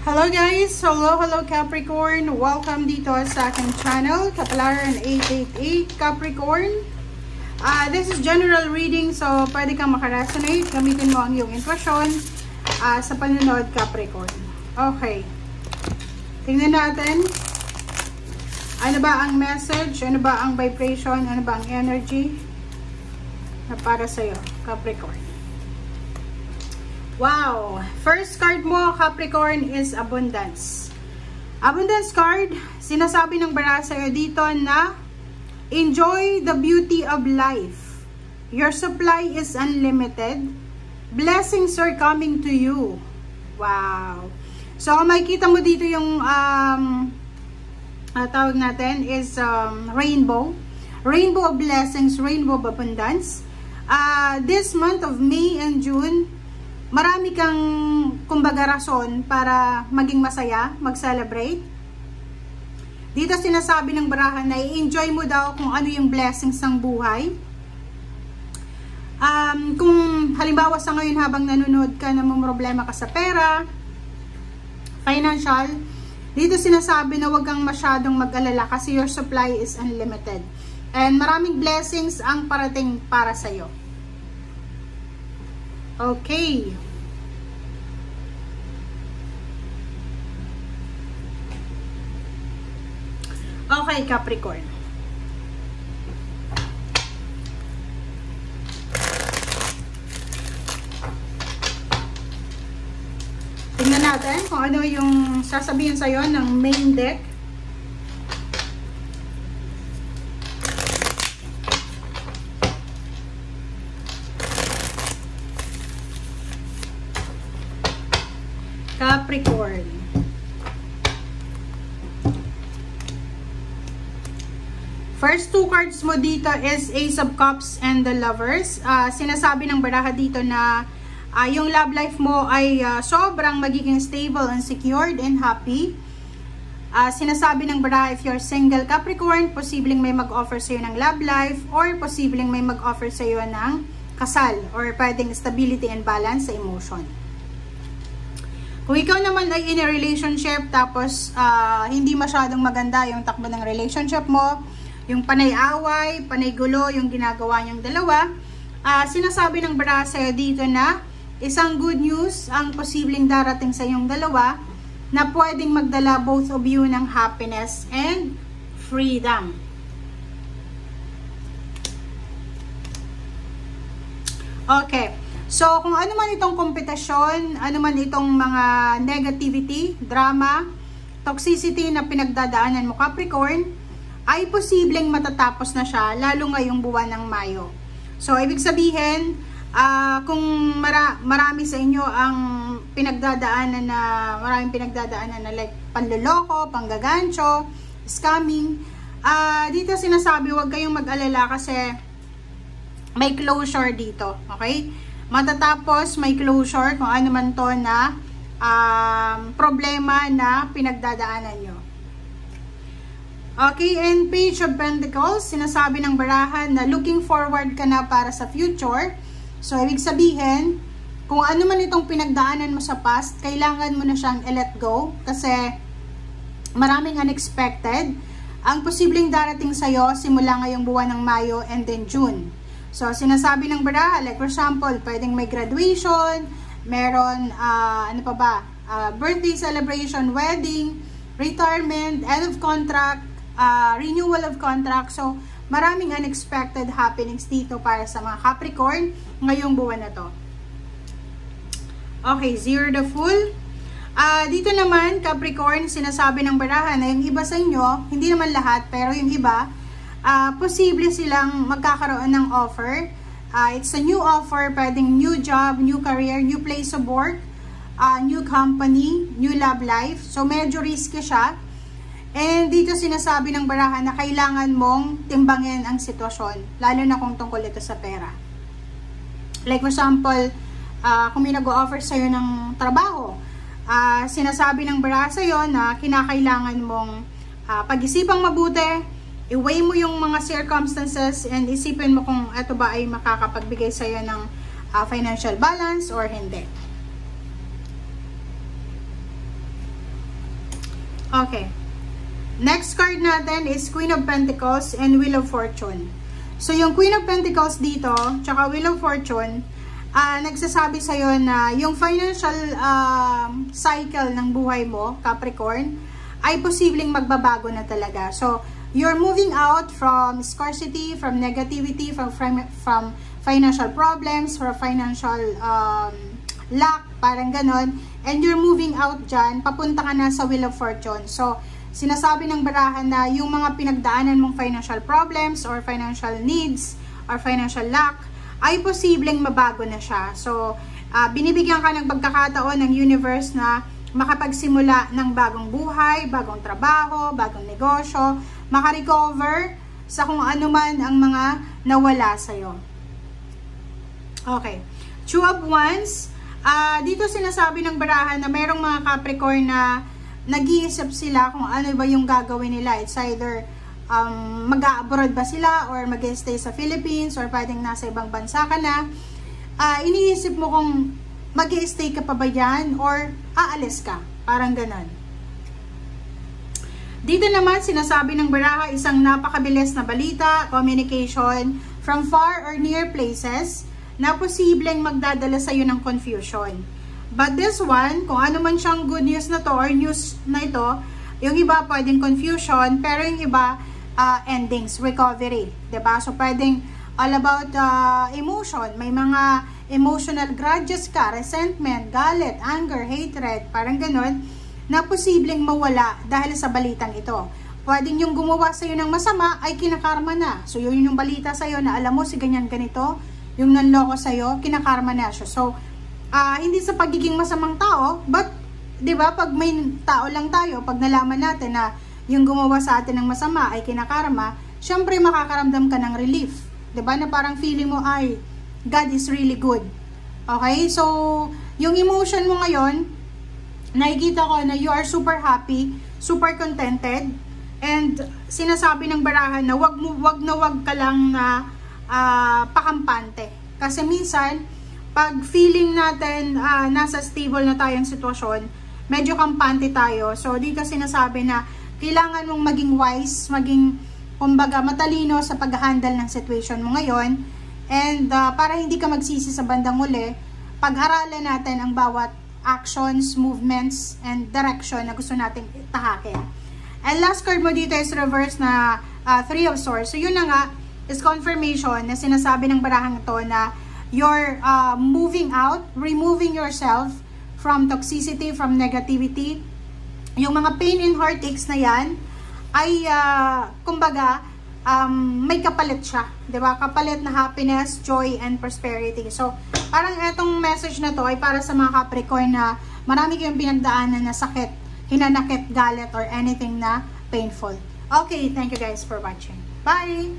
Hello guys! Hello Capricorn! Welcome dito sa aking channel, Kapalaran 888 Capricorn. This is general reading, so pwede kang makaresonate. Gamitin mo ang iyong intuition sa panunod, Capricorn. Okay. Tingnan natin. Ano ba ang message? Ano ba ang vibration? Ano ba ang energy na para sa'yo, Capricorn? Wow! First card mo, Capricorn, is Abundance. Abundance card, sinasabi ng bara sa'yo dito na enjoy the beauty of life. Your supply is unlimited. Blessings are coming to you. Wow! So, makikita mo dito yung tawag natin is rainbow. Rainbow of blessings, rainbow of abundance. This month of May and June, marami kang kumbaga rason para maging masaya, mag-celebrate. Dito sinasabi ng barahan na i-enjoy mo daw kung ano yung blessings ng buhay. Kung halimbawa sa ngayon habang nanonood ka na may problema ka sa pera, financial, dito sinasabi na wag kang masyadong mag-alala kasi your supply is unlimited. And maraming blessings ang parating para sa'yo. Okay. Okay, Capricorn. Tingnan natin kung ano yung sasabihin sa'yo ng main deck. Capricorn. First two cards mo dito is Ace of Cups and the Lovers. Sinasabi ng baraha dito na yung love life mo ay sobrang magiging stable and secured and happy. Sinasabi ng baraha if you're single Capricorn, posibleng may mag-offer sa'yo ng love life or posibleng may mag-offer sa'yo ng kasal or pwedeng stability and balance sa emotion. Kung ikaw naman ay in a relationship tapos hindi masyadong maganda yung takbo ng relationship mo, yung panay-away, panay-gulo, yung ginagawa niyong dalawa, sinasabi ng bara sa'yo dito na isang good news ang posibleng darating sa iyong dalawa na pwedeng magdala both of you ng happiness and freedom. Okay. So, kung ano man itong kompetisyon, ano man itong mga negativity, drama, toxicity na pinagdadaanan mo, Capricorn, ay posibleng matatapos na siya, lalo ngayong buwan ng Mayo. So, ibig sabihin, kung marami sa inyo ang maraming pinagdadaanan na like panloloko, panggagancho, scamming, dito sinasabi, huwag kayong mag-alala kasi may closure dito, okay? Matatapos, may closure kung ano man to na problema na pinagdadaanan nyo. Okay, and Page of Pentacles, sinasabi ng barahan na looking forward ka na para sa future. So, ibig sabihin, kung ano man itong pinagdaanan mo sa past, kailangan mo na siyang i-let go kasi maraming unexpected ang posibleng darating sa'yo simula ngayong buwan ng Mayo and then June. So, sinasabi ng baraha, like for example, pwedeng may graduation, meron, birthday celebration, wedding, retirement, end of contract, renewal of contract. So, maraming unexpected happenings dito para sa mga Capricorn ngayong buwan na to. Okay, Zero the Fool. Dito naman, Capricorn, sinasabi ng baraha na yung iba sa inyo, hindi naman lahat, pero yung iba, posible silang magkakaroon ng offer. It's a new offer, pwedeng new job, new career, new place of work, new company, new love life. So, medyo risky siya. And dito sinasabi ng barahan na kailangan mong timbangin ang sitwasyon, lalo na kung tungkol ito sa pera. Like for example, kung may nag-o-offer sa'yo ng trabaho, sinasabi ng baraha sa'yo na kinakailangan mong pag-isipang mabuti, i-weigh mo yung mga circumstances and isipin mo kung ito ba ay makakapagbigay sa'yo ng financial balance or hindi. Okay. Next card natin is Queen of Pentacles and Wheel of Fortune. So, yung Queen of Pentacles dito, tsaka Wheel of Fortune, nagsasabi sa'yo na yung financial cycle ng buhay mo, Capricorn, ay posibleng magbabago na talaga. So, you're moving out from scarcity, from negativity, from financial problems, from financial lack, parang ganon. And you're moving out dyan, papunta ka na sa Wheel of Fortune. So, sinasabi ng barahan na yung mga pinagdaanan mong financial problems or financial needs or financial lack ay posibleng mabago na siya. So, binibigyan ka ng pagkakataon ng universe na makapagsimula ng bagong buhay, bagong trabaho, bagong negosyo, makarecover sa kung ano man ang mga nawala sa'yo. Okay. Two of Wands. Dito sinasabi ng barahan na mayroong mga Capricorn na nag-iisip sila kung ano ba yung gagawin nila. It's either mag-abroad ba sila or mag-stay sa Philippines or pwedeng nasa ibang bansa ka na. Iniisip mo kung mag-stay ka pa ba yan or aalis ka. Parang ganon. Dito naman sinasabi ng baraha isang napakabilis na balita, communication from far or near places na posibleng magdadala sa iyo ng confusion. But this one, kung ano man siyang good news na to or news na ito, yung iba pwedeng confusion, pero yung iba endings, recovery, diba? So pwedeng all about emotion, may mga emotional grudges ka, resentment, galit, anger, hatred, parang ganon, na posibleng mawala dahil sa balitang ito. Pwedeng yung gumawa sa'yo ng masama ay kinakarma na. So yun yung balita sa'yo na alam mo si ganyan ganito, yung nanloko sa'yo, kinakarma na siya. So, hindi sa pagiging masamang tao, but, di ba, pag may tao lang tayo, pag nalaman natin na yung gumawa sa atin ng masama ay kinakarma, syempre makakaramdam ka ng relief. Di ba, na parang feeling mo ay, God is really good. Okay? So, yung emotion mo ngayon, nakikita ko na you are super happy, super contented, and sinasabi ng barahan na wag ka lang na pakampante. Kasi minsan, pag feeling natin nasa stable na tayong sitwasyon, medyo kampante tayo. So, dito sinasabi na kailangan mong maging wise, maging, kumbaga, matalino sa pag-handle ng situation mo ngayon. And para hindi ka magsisi sa bandang uli, pag-aralan natin ang bawat actions, movements, and direction na gusto nating tahakin. And last card mo dito is reverse na Three of Swords. So, yun na nga, is confirmation na sinasabi ng barahang ito na you're moving out, removing yourself from toxicity, from negativity. Yung mga pain and heartaches na yan ay, kumbaga, may kapalit siya. Diba? Kapalit na happiness, joy, and prosperity. So, parang itong message na to ay para sa mga Capricorn na marami kayong pinagdaanan na sakit, hinanakit, galit, or anything na painful. Okay, thank you guys for watching. Bye!